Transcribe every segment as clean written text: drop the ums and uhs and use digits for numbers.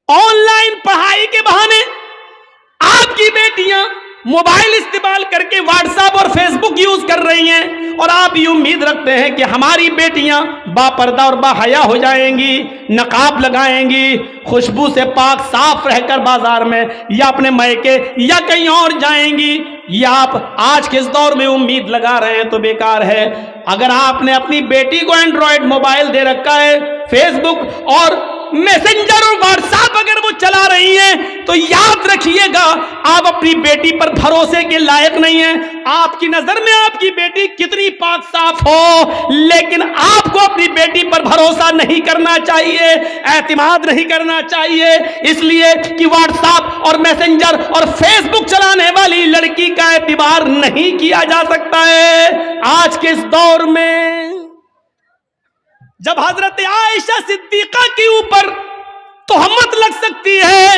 On line پڑھائی کے بہانے آپ کی بیٹیاں موبائل استعمال کر کے واٹس ایپ اور فیس بک یوز کر رہی ہیں، اور آپ یہ امید رکھتے ہیں کہ ہماری بیٹیاں با پردہ اور با حیا ہو جائیں گی، نقاب لگائیں گی، خوشبو سے پاک صاف رہ کر بازار میں یا اپنے میکے یا کہیں اور جائیں گی۔ یہ آپ آج کے اس دور میں امید لگا رہے ہیں تو بیکار ہے۔ اگر آپ نے اپنی بیٹی کو اینڈرائڈ موبائل دے رکھا ہے، فیس بک اور میسنجر اور واٹس ایپ اگر وہ چلا رہی ہیں، تو یاد رکھیے گا آپ اپنی بیٹی پر بھروسے کے لائق نہیں ہیں۔ آپ کی نظر میں آپ کی بیٹی کتنی پاک صاف ہو، لیکن آپ کو اپنی بیٹی پر بھروسہ نہیں کرنا چاہیے، اعتماد نہیں کرنا چاہیے، اس لیے کہ واٹس ایپ اور میسنجر اور فیس بک چلانے والی لڑکی کا اعتبار نہیں کیا جا سکتا ہے آج کے اس دور میں۔ جب حضرت عائشہ صدیقہ کے اوپر تہمت لگ سکتی ہے،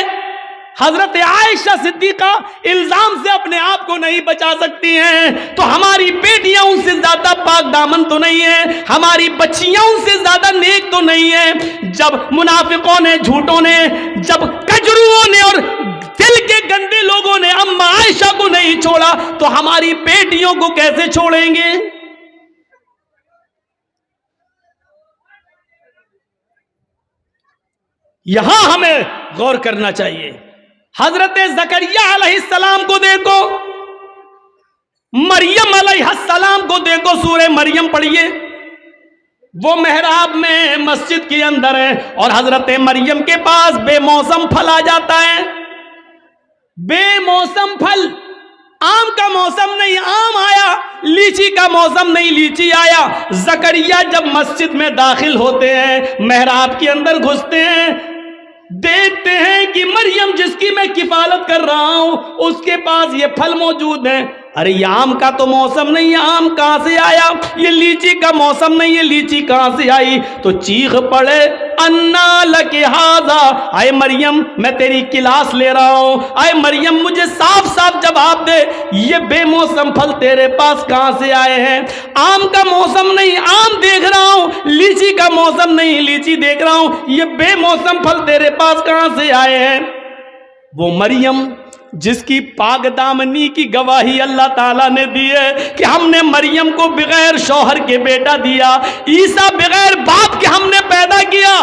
حضرت عائشہ صدیقہ الزام سے اپنے آپ کو نہیں بچا سکتی ہیں، تو ہماری بیٹیاں ان سے زیادہ پاک دامن تو نہیں ہیں، ہماری بچیاں ان سے زیادہ نیک تو نہیں ہیں۔ جب منافقوں نے، جھوٹوں نے، جب کجروؤں نے اور دل کے گندے لوگوں نے اما عائشہ کو نہیں چھوڑا، تو ہماری بیٹیوں کو کیسے چھوڑیں گے؟ یہاں ہمیں غور کرنا چاہیے۔ حضرت زکریا علیہ السلام کو دیکھو، مریم علیہ السلام کو دیکھو، سورہ مریم پڑھیے۔ وہ محراب میں مسجد کے اندر ہے اور حضرت مریم کے پاس بے موسم پھل آ جاتا ہے۔ بے موسم پھل، آم کا موسم نہیں آم آیا، لیچی کا موسم نہیں لیچی آیا۔ زکریا جب مسجد میں داخل ہوتے ہیں، محراب کے اندر گھستے ہیں، دیکھتے ہیں کہ مریم جس کی میں کفالت کر رہا ہوں اس کے پاس یہ پھل موجود ہیں۔ ارے یہ آم کا تو موسم نہیں، یہ آم کہاں سے آیا؟ یہ لیچی کا موسم نہیں، یہ لیچی کہاں سے آئی؟ تو چیخ پڑے انا لک ھذا، اے مریم میں تیری کلاس لے رہا ہوں، اے مریم مجھے صاف صاف جواب دے، یہ بے موسم پھل تیرے پاس کہاں سے آئے ہیں؟ آم کا موسم نہیں آم دیکھ رہا ہوں، لیچی کا موسم نہیں لیچی دیکھ رہا ہوں، یہ بے موسم پھل تیرے پاس کہاں سے آئے ہیں؟ وہ مریم جس کی پاک دامنی کی گواہی اللہ تعالیٰ نے دی ہے کہ ہم نے مریم کو بغیر شوہر کے بیٹا دیا، عیسیٰ بغیر باپ کے ہم نے پیدا کیا،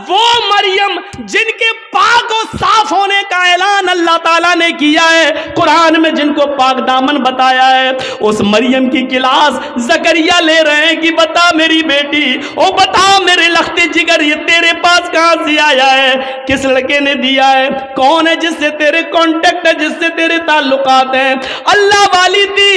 وہ مریم جن کے پاک و صاف ہونے کا اعلان اللہ تعالیٰ نے کیا ہے، قرآن میں جن کو پاک دامن بتایا ہے، اس مریم کی کلاس زکریا لے رہے ہیں کہ بتا میری بیٹی، او بتا میرے لخت جگر، یہ تیرے پاس کہاں سے آیا ہے؟ کس لڑکے نے دیا ہے؟ کون ہے جس سے تیرے کانٹیکٹ ہے، جس سے تیرے تعلقات ہیں؟ اللہ والی تھی،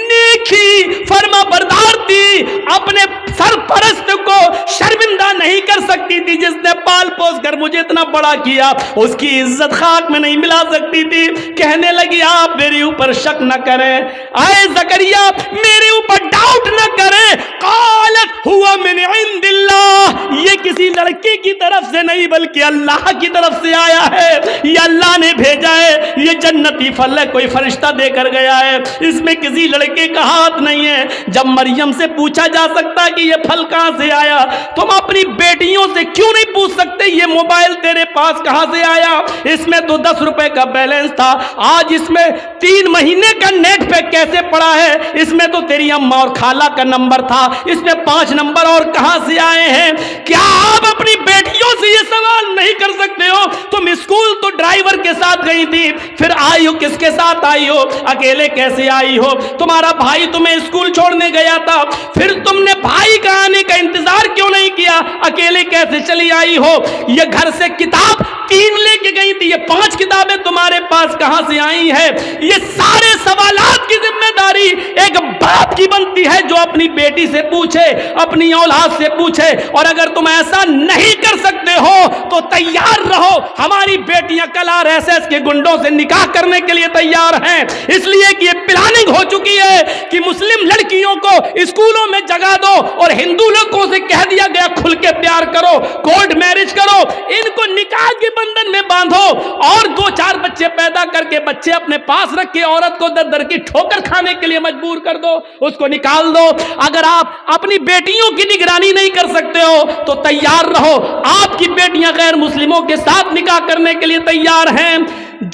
نیکی فرما بردار تھی، اپنے سرپرست کو شرمندہ نہیں کر سکتی تھی، جس نے پال پوس کر مجھے اتنا بڑا کیا، اس کی عزت خاک میں نہیں ملا سکتی تھی۔ کہنے لگی آپ میرے اوپر شک نہ کریں، اے زکریا میرے اوپر ڈاؤٹ نہ کریں، قالت ہوا من عند اللہ، یہ کسی لڑکے کی طرف سے نہیں بلکہ اللہ کی طرف سے آیا ہے، یہ اللہ نے بھیجا ہے، یہ جنتی پھل ہے، کوئی فرشتہ دے کر گیا ہے، اس میں کسی لڑکے کا ہاتھ نہیں ہے۔ جب مریم سے پوچھا جا سکتا کہ یہ پھل کہاں سے آیا، تم اپنی بیٹیوں سے کیوں نہیں پوچھ سکتے یہ موبائل تیرے پاس کہاں سے آیا؟ اس میں تو 10 روپے کا بیلنس تھا، آج اس میں 3 مہینے کا نیٹ پیک کیسے پڑا ہے؟ اس میں تو تیری اماں اور خالہ کا نمبر تھا، اس میں 5 نمبر اور کہاں سے آئے ہیں؟ کیا آپ اپنی بیٹیوں سے یہ سوال نہیں کر سکتے ہو؟ تم اسکول تو ڈرائیور کے ساتھ گئی تھی، پھر آئی ہو کس کے ساتھ آئی ہو؟ اکیلے کیسے آئی ہو؟ تمہارا بھائی تمہیں اسکول چھوڑنے گیا تھا، پھر تم نے بھائی کا آنے کا انتظار کیوں نہیں کیا؟ اکیلے کیسے چلی آئی ہو؟ یہ گھر سے کتاب 3 لے کے گئی تھی، یہ 5 کتابیں تمہارے پاس کہاں سے آئی ہیں؟ یہ سارے سوالات کی ذمہ داری ایک باپ کی بنتی ہے جو اپنی بیٹی سے پوچھے، اپنی اولاد سے پوچھے۔ اور اگر تم ایسا نہیں کر سکتے ہو تو تیار رہو، ہماری بیٹیاں کل RSS کے گنڈوں سے نکاح کرنے کے لیے تیار ہیں، اس لیے کہ یہ پلاننگ ہو چکی ہے کہ مسلم لڑکیوں کو اسکولوں میں جگہ دو اور ہندو لوگوں سے کہہ دیا گیا کھل کے پیار کرو، کورٹ میرج کرو، ان کو نکاح کے بندھن میں باندھو اور 2-4 بچے پیدا کر کے بچے اپنے پاس رکھ کے عورت کو در در کی ٹھوکر کھانے کے لیے مجبور کر دو۔ اس کو نکال دو. اگر آپ اپنی بیٹیوں کی نگرانی نہیں کر سکتے ہو تو تیار رہو, آپ کی بیٹیاں غیر مسلموں کے ساتھ نکاح کرنے کے لیے تیار ہیں.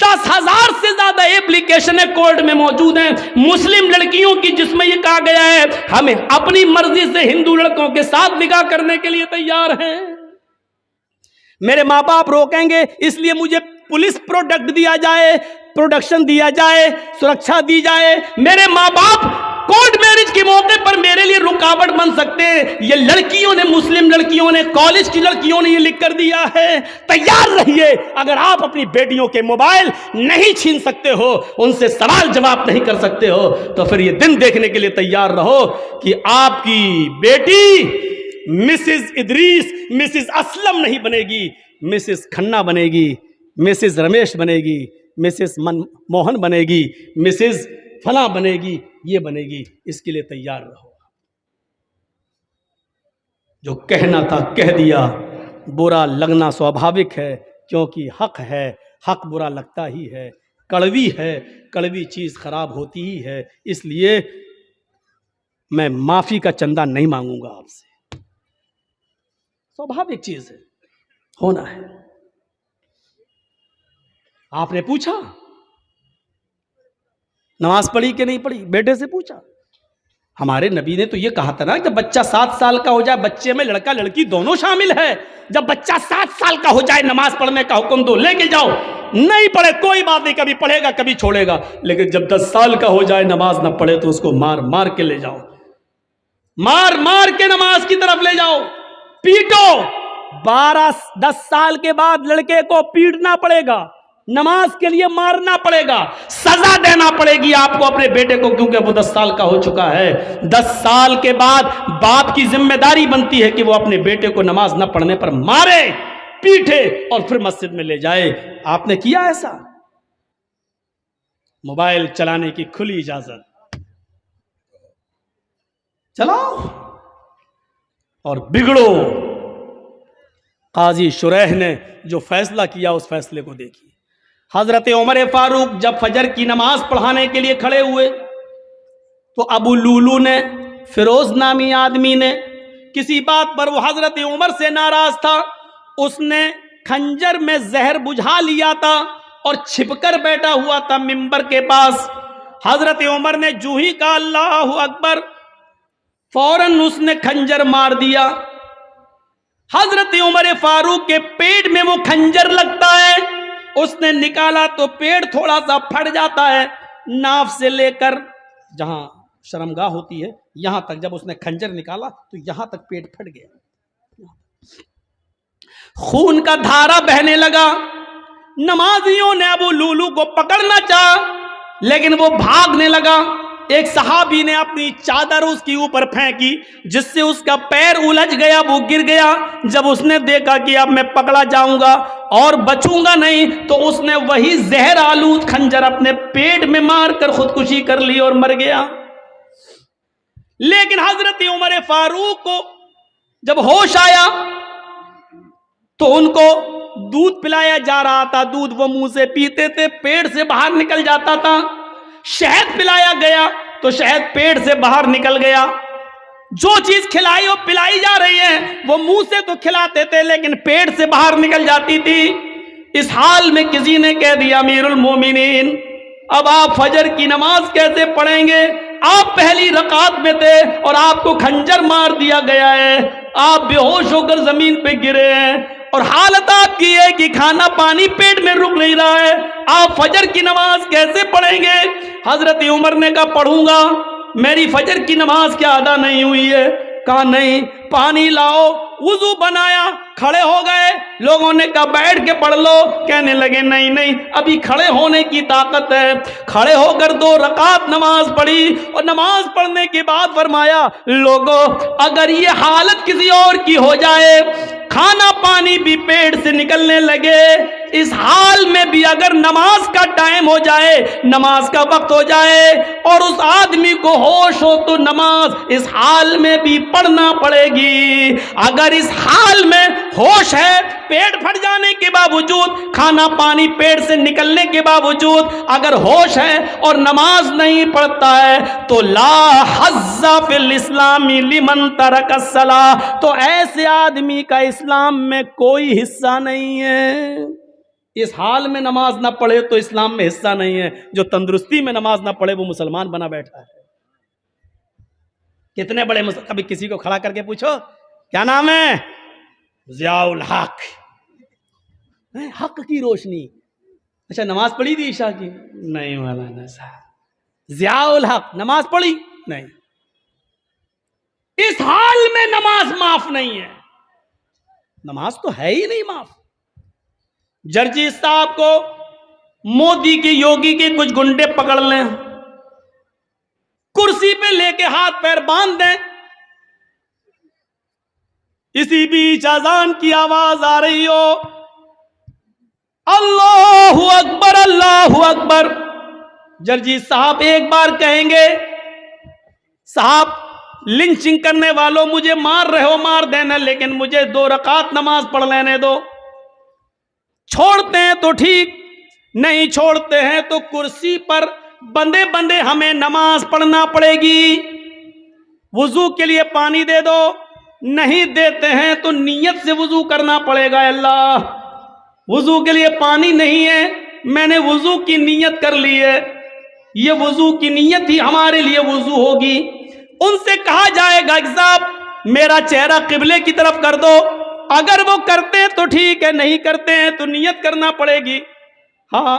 10,000 سے زیادہ ایپلیکیشنیں کورٹ میں موجود ہیں مسلم لڑکیوں کی, جس میں یہ کہا گیا ہے ہمیں اپنی مرضی سے ہندو لڑکوں کے ساتھ نکاح کرنے کے لیے تیار ہیں. میرے ماں باپ روکیں گے, اس لیے مجھے پولیس پروڈکشن دیا جائے, سرکشا دی جائے. میرے ماں باپ کورٹ میرج کے موقع پر میرے لیے رکاوٹ بن سکتے ہیں. یہ لڑکیوں نے, مسلم لڑکیوں نے, کالج کی لڑکیوں نے یہ لکھ کر دیا ہے. تیار رہیے. اگر آپ اپنی بیٹیوں کے موبائل نہیں چھین سکتے ہو, ان سے سوال جواب نہیں کر سکتے ہو, تو پھر یہ دن دیکھنے کے لیے تیار رہو کہ آپ کی بیٹی مسز ادریس, مسز اسلم نہیں بنے گی, مسز کھنہ بنے گی, مسز رمیش بنے گی, مسز موہن بنے گی, مسز فلاں بنے گی, یہ بنے گی. اس کے لیے تیار رہو. جو کہنا تھا کہہ دیا. برا لگنا سوابھاوک ہے کیونکہ حق ہے, حق برا لگتا ہی ہے. کڑوی ہے, کڑوی چیز خراب ہوتی ہی ہے. اس لیے میں معافی کا چندہ نہیں مانگوں گا آپ سے. سوابھاوک چیز ہے, ہونا ہے. آپ نے پوچھا نماز پڑھی کہ نہیں پڑھی, بیٹے سے پوچھا. ہمارے نبی نے تو یہ کہا تھا نا جب بچہ 7 سال کا ہو جائے, بچے میں لڑکا لڑکی دونوں شامل ہے, جب بچہ 7 سال کا ہو جائے نماز پڑھنے کا حکم دو, لے کے جاؤ. نہیں پڑھے کوئی بات نہیں, کبھی پڑھے گا کبھی چھوڑے گا, لیکن جب 10 سال کا ہو جائے نماز نہ پڑھے تو اس کو مار مار کے لے جاؤ, مار مار کے نماز کی طرف لے جاؤ, پیٹو. 10 سال کے بعد لڑکے کو پیٹنا پڑے گا, نماز کے لیے مارنا پڑے گا, سزا دینا پڑے گی آپ کو اپنے بیٹے کو, کیونکہ وہ 10 سال کا ہو چکا ہے. 10 سال کے بعد باپ کی ذمہ داری بنتی ہے کہ وہ اپنے بیٹے کو نماز نہ پڑھنے پر مارے, پیٹے اور پھر مسجد میں لے جائے. آپ نے کیا ایسا؟ موبائل چلانے کی کھلی اجازت, چلاؤ اور بگڑو. قاضی شریح نے جو فیصلہ کیا اس فیصلے کو دیکھیے. حضرت عمر فاروق جب فجر کی نماز پڑھانے کے لیے کھڑے ہوئے تو ابو لولو نے, فیروز نامی آدمی نے, کسی بات پر وہ حضرت عمر سے ناراض تھا, اس نے خنجر میں زہر بجھا لیا تھا اور چھپ کر بیٹھا ہوا تھا منبر کے پاس. حضرت عمر نے جو ہی کہا اللہ اکبر, فوراً اس نے خنجر مار دیا. حضرت عمر فاروق کے پیٹ میں وہ خنجر لگتا ہے, اس نے نکالا تو پیٹ تھوڑا سا پھٹ جاتا ہے, ناف سے لے کر جہاں شرمگاہ ہوتی ہے یہاں تک. جب اس نے خنجر نکالا تو یہاں تک پیٹ پھٹ گیا, خون کا دھارا بہنے لگا. نمازیوں نے ابو لولو کو پکڑنا چاہا لیکن وہ بھاگنے لگا. ایک صحابی نے اپنی چادر اس کے اوپر پھینکی جس سے اس کا پیر الجھ گیا, وہ گر گیا. جب اس نے دیکھا کہ اب میں پکڑا جاؤں گا اور بچوں گا نہیں, تو اس نے وہی زہر آلود خنجر اپنے پیٹ میں مار کر خودکشی کر لی اور مر گیا. لیکن حضرت عمر فاروق کو جب ہوش آیا تو ان کو دودھ پلایا جا رہا تھا, دودھ وہ منہ سے پیتے تھے, پیٹ سے باہر نکل جاتا تھا. شہد پلایا گیا تو شہد پیٹ سے باہر نکل گیا. جو چیز کھلائی وہ پلائی جا رہی ہے, وہ منہ سے تو کھلاتے تھے لیکن پیٹ سے باہر نکل جاتی تھی. اس حال میں کسی نے کہہ دیا امیر المومنین اب آپ فجر کی نماز کیسے پڑھیں گے؟ آپ پہلی رکعت میں تھے اور آپ کو خنجر مار دیا گیا ہے, آپ بے ہوش ہو کر زمین پہ گرے ہیں اور حالت آپ کی ہے کہ کھانا پانی پیٹ میں رک نہیں رہا ہے, آپ فجر کی نماز کیسے پڑھیں گے؟ حضرت عمر نے کہا پڑھوں گا, میری فجر کی نماز کیا ادا نہیں ہوئی ہے؟ کہا نہیں. پانی لاؤ, وضو بنایا, کھڑے ہو گئے. لوگوں نے کہا بیٹھ کے پڑھ لو, کہنے لگے نہیں نہیں ابھی کھڑے ہونے کی طاقت ہے. کھڑے ہو کر 2 رکعت نماز پڑھی اور نماز پڑھنے کے بعد فرمایا لوگوں اگر یہ حالت کسی اور کی ہو جائے, کھانا پانی بھی پیٹ سے نکلنے لگے, اس حال میں بھی اگر نماز کا ٹائم ہو جائے, نماز کا وقت ہو جائے اور اس آدمی کو ہوش ہو تو نماز اس حال میں بھی پڑھنا پڑے گی. اگر اس حال میں ہوش ہے, پیٹ پھٹ جانے کے باوجود, کھانا پانی پیٹ سے نکلنے کے باوجود اگر ہوش ہے اور نماز نہیں پڑھتا ہے تو لا حظ فی الاسلام لمن ترک الصلاۃ, تو ایسے آدمی کا اسلام میں کوئی حصہ نہیں ہے. اس حال میں نماز نہ پڑھے تو اسلام میں حصہ نہیں ہے. جو تندرستی میں نماز نہ پڑھے وہ مسلمان بنا بیٹھا ہے. کتنے بڑے کبھی کسی کو کھڑا کر کے پوچھو کیا نام ہے, ضیاء الحق, حق کی روشنی. اچھا نماز پڑھی تھی عشاء کی؟ نہیں مولانا صاحب. ضیاء الحق نماز پڑھی؟ نہیں. اس حال میں نماز معاف نہیں ہے. نماز تو ہے ہی نہیں معاف. جرجی صاحب کو مودی کی, یوگی کے کچھ گنڈے پکڑ لیں, کرسی پہ لے کے ہاتھ پیر باندھ دیں, اسی بیچ اذان کی آواز آ رہی ہو, اللہ اکبر اللہ اکبر, جرجی صاحب ایک بار کہیں گے صاحب لنچنگ کرنے والوں مجھے مار رہے ہو مار دینا, لیکن مجھے 2 رکعت نماز پڑھ لینے دو. چھوڑتے ہیں تو ٹھیک, نہیں چھوڑتے ہیں تو کرسی پر بندے بندے ہمیں نماز پڑھنا پڑے گی. وضو کے لیے پانی دے دو, نہیں دیتے ہیں تو نیت سے وضو کرنا پڑے گا. اللہ وضو کے لیے پانی نہیں ہے, میں نے وضو کی نیت کر لی ہے, یہ وضو کی نیت ہی ہمارے لیے وضو ہوگی. ان سے کہا جائے گا کہ صاحب میرا چہرہ قبلے کی طرف کر دو, اگر وہ کرتے ہیں تو ٹھیک ہے, نہیں کرتے ہیں تو نیت کرنا پڑے گی. ہاں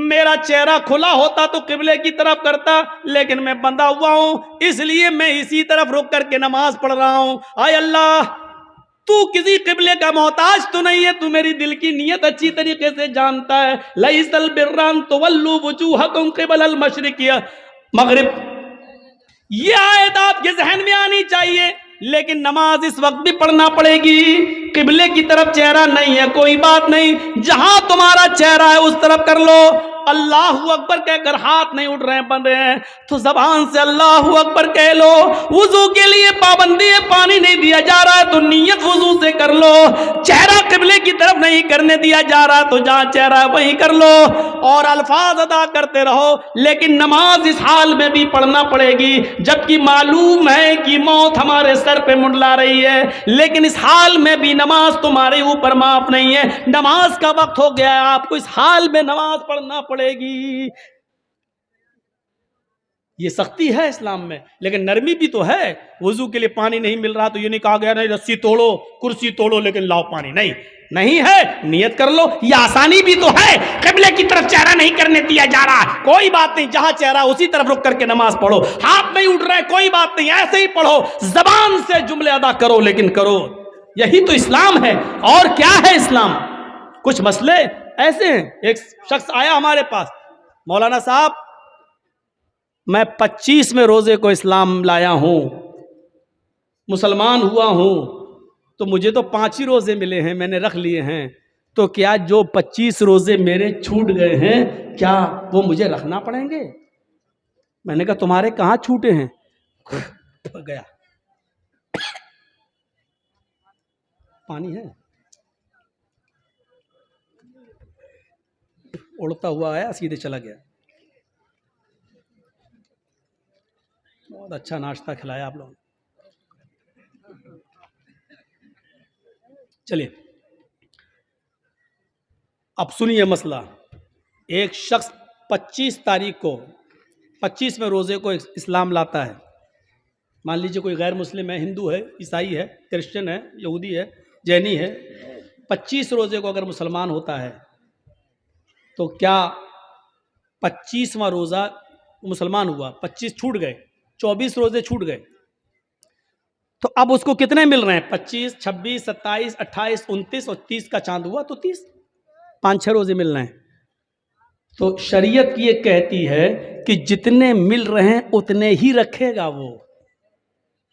میرا چہرہ کھلا ہوتا تو قبلے کی طرف کرتا, لیکن میں بندھا ہوا ہوں اس لیے میں اسی طرف رک کر کے نماز پڑھ رہا ہوں. اے اللہ تو کسی قبلے کا محتاج تو نہیں ہے, تو میری دل کی نیت اچھی طریقے سے جانتا ہے. لیس البر ان تولوا وجوہکم قبل المشرق مغرب, یہ آیت آپ کے ذہن میں آنی چاہیے. لیکن نماز اس وقت بھی پڑھنا پڑے گی. قبلے کی طرف چہرہ نہیں ہے کوئی بات نہیں, جہاں تمہارا چہرہ ہے اس طرف کر لو. اللہ اکبر کہہ کر ہاتھ نہیں اٹھ رہے ہیں بند ہیں تو زبان سے اللہ اکبر کہہ لو. وضو کے لیے پابندی ہے, پانی نہیں دیا جا رہا ہے تو نیت وضو سے کر لو. چہرہ قبلے کی طرف نہیں کرنے دیا جا رہا تو جہاں چہرہ ہے وہیں کر لو, اور الفاظ ادا کرتے رہو. لیکن نماز اس حال میں بھی پڑھنا پڑے گی جبکہ معلوم ہے کہ موت ہمارے سر پہ منڈلا رہی ہے, لیکن اس حال میں بھی نماز تمہارے اوپر معاف نہیں ہے. نماز کا وقت ہو گیا ہے, آپ کو اس حال میں نماز پڑھنا پڑے گی. یہ سختی ہے اسلام میں, لیکن نرمی بھی تو ہے. وضو کے لیے پانی نہیں مل رہا تو یہ نہیں کہا گیا نہیں رسی توڑو کرسی توڑو لیکن لاؤ پانی, نہیں ہے, نیت کر لو. یہ آسانی بھی تو ہے, قبلے کی طرف چہرہ نہیں کرنے دیا جا رہا, کوئی بات نہیں, جہاں چہرہ اسی طرف رک کر کے نماز پڑھو. ہاتھ نہیں اٹھ رہے کوئی بات نہیں, ایسے ہی پڑھو, زبان سے جملے ادا کرو لیکن کرو. یہی تو اسلام ہے. اور کیا ہے اسلام؟ کچھ مسئلے ایسے ہیں. ایک شخص آیا ہمارے پاس, مولانا صاحب میں 25ویں روزے کو اسلام لایا ہوں, مسلمان ہوا ہوں, تو مجھے تو 5 ہی روزے ملے ہیں, میں نے رکھ لیے ہیں, تو کیا جو 25 روزے میرے چھوٹ گئے ہیں کیا وہ مجھے رکھنا پڑیں گے؟ میں نے کہا تمہارے کہاں چھوٹے ہیں؟ گیا پانی ہے, اڑتا ہوا آیا سیدھے چلا گیا. بہت اچھا ناشتہ کھلایا آپ لوگوں. چلیے اب سنیے مسئلہ. ایک شخص 25 تاریخ کو 25ویں روزے کو اسلام لاتا ہے. مان لیجیے کوئی غیر مسلم ہے, ہندو ہے, عیسائی ہے, کرسچن ہے, یہودی ہے, جینی ہے, 25 روزے کو اگر مسلمان ہوتا ہے تو کیا 25واں روزہ مسلمان ہوا, 25 چھوٹ گئے, 24 روزے چھوٹ گئے, تو اب اس کو کتنے مل رہے ہیں؟ 25, 26, 27, 28, 29 اور 30 کا چاند ہوا تو 30, 5-6 روزے مل رہے ہیں. تو شریعت یہ کہتی ہے کہ جتنے مل رہے ہیں اتنے ہی رکھے گا. وہ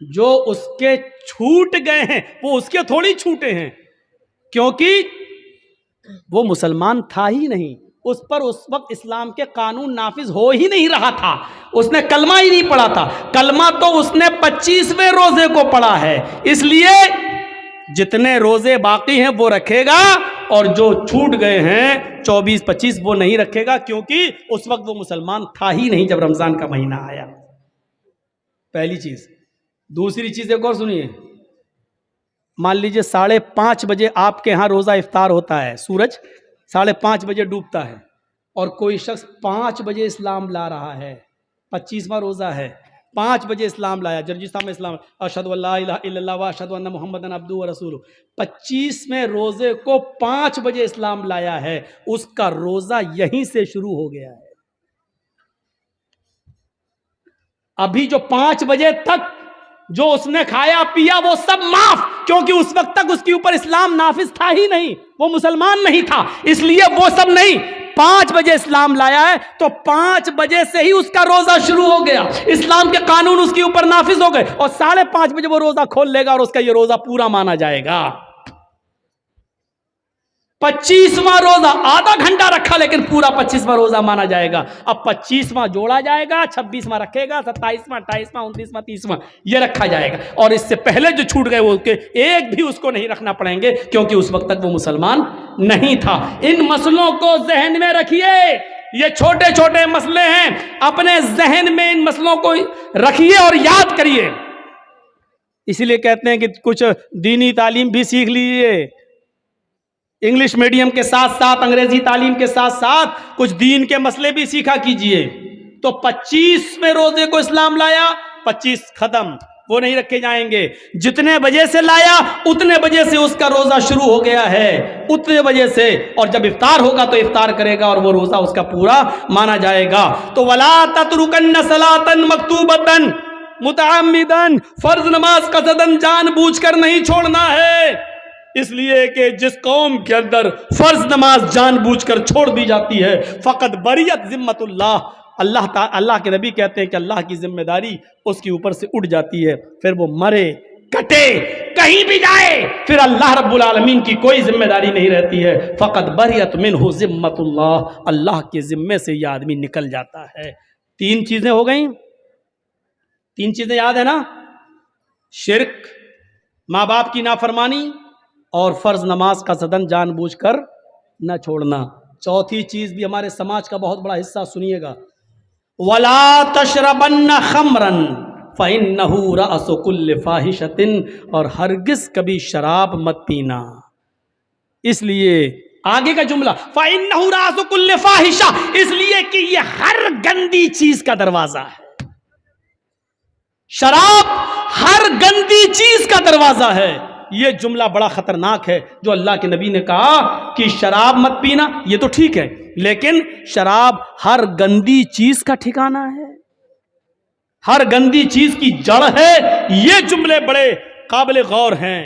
جو اس کے چھوٹ گئے ہیں وہ اس کے تھوڑی چھوٹے ہیں, کیونکہ وہ مسلمان تھا ہی نہیں، اس پر اس وقت اسلام کے قانون نافذ ہو ہی نہیں رہا تھا، اس نے کلمہ ہی نہیں پڑھا تھا، کلمہ تو اس نے 25ویں روزے کو پڑھا ہے، اس لیے جتنے روزے باقی ہیں وہ رکھے گا، اور جو چھوٹ گئے ہیں 24-25 وہ نہیں رکھے گا، کیونکہ اس وقت وہ مسلمان تھا ہی نہیں جب رمضان کا مہینہ آیا۔ پہلی چیز۔ دوسری چیز ایک اور سنیے، مان لیجئے 5:30 بجے آپ کے ہاں روزہ افطار ہوتا ہے، سورج 5:30 بجے ڈوبتا ہے، اور کوئی شخص 5 بجے اسلام لا رہا ہے، 25واں روزہ ہے، 5 بجے اسلام لایا، جرجستان میں اسلام، اشہد ان لا الہ الا اللہ واشہد ان محمدًا عبدہ ورسولہ، 25ویں روزے کو 5 بجے اسلام لایا ہے، اس کا روزہ یہیں سے شروع ہو گیا ہے۔ ابھی جو 5 بجے تک جو اس نے کھایا پیا وہ سب معاف، کیونکہ اس وقت تک اس کے اوپر اسلام نافذ تھا ہی نہیں، وہ مسلمان نہیں تھا، اس لیے وہ سب نہیں۔ 5 بجے اسلام لایا ہے تو 5 بجے سے ہی اس کا روزہ شروع ہو گیا، اسلام کے قانون اس کے اوپر نافذ ہو گئے، اور 5:30 بجے وہ روزہ کھول لے گا اور اس کا یہ روزہ پورا مانا جائے گا۔ 25واں روزہ آدھا گھنٹہ رکھا لیکن پورا 25واں روزہ مانا جائے گا۔ اب 25واں جوڑا جائے گا، 26واں رکھے گا، 27واں 28واں 29واں 30واں یہ رکھا جائے گا، اور اس سے پہلے جو چھوٹ گئے وہ ایک بھی اس کو نہیں رکھنا پڑیں گے، کیونکہ اس وقت تک وہ مسلمان نہیں تھا۔ ان مسئلوں کو ذہن میں رکھیے، یہ چھوٹے چھوٹے مسئلے ہیں، اپنے ذہن میں ان مسئلوں کو رکھیے اور یاد کریے۔ اسی لیے کہتے ہیں کہ کچھ دینی تعلیم بھی سیکھ لیجیے، انگلش میڈیم کے ساتھ ساتھ انگریزی تعلیم کے ساتھ ساتھ کچھ دین کے مسئلے بھی سیکھا کیجئے۔ تو 25ویں روزے کو اسلام لایا، 25 ختم، وہ نہیں رکھے جائیں گے۔ جتنے بجے سے لایا اتنے بجے سے اس کا روزہ شروع ہو گیا ہے، اتنے بجے سے، اور جب افطار ہوگا تو افطار کرے گا اور وہ روزہ اس کا پورا مانا جائے گا۔ تو وَلَا تَتْرُكَنَّ صَلَاةً مَكْتُوبَةً متعمداً، فرض نماز قصداً جان بوجھ کر نہیں چھوڑنا ہے، اس لیے کہ جس قوم کے اندر فرض نماز جان بوجھ کر چھوڑ دی جاتی ہے فقط بریت ذمت اللہ کے نبی کہتے ہیں کہ اللہ کی ذمہ داری اس کے اوپر سے اٹھ جاتی ہے، پھر وہ مرے کٹے کہیں بھی جائے پھر اللہ رب العالمین کی کوئی ذمہ داری نہیں رہتی ہے، فقط بریت منہ ذمت اللہ کے ذمے سے یہ آدمی نکل جاتا ہے۔ 3 چیزیں ہو گئیں، 3 چیزیں یاد ہے نا؟ شرک، ماں باپ کی نافرمانی، اور فرض نماز کا قصداً جان بوجھ کر نہ چھوڑنا۔ چوتھی چیز بھی ہمارے سماج کا بہت بڑا حصہ، سنیے گا، وَلَا تَشْرَبَنَّ خَمْرًا فَإِنَّهُ رَأْسُ كُلِّ فَاحِشَةٍ، اور ہرگز کبھی شراب مت پینا، اس لیے آگے کا جملہ فَإِنَّهُ رَأْسُ كُلِّ فَاحِشَةٍ، اس لیے کہ یہ ہر گندی چیز کا دروازہ ہے، شراب ہر گندی چیز کا دروازہ ہے۔ یہ جملہ بڑا خطرناک ہے جو اللہ کے نبی نے کہا کہ شراب مت پینا، یہ تو ٹھیک ہے، لیکن شراب ہر گندی چیز کا ٹھکانہ ہے، ہر گندی چیز کی جڑ ہے۔ یہ جملے بڑے قابل غور ہیں۔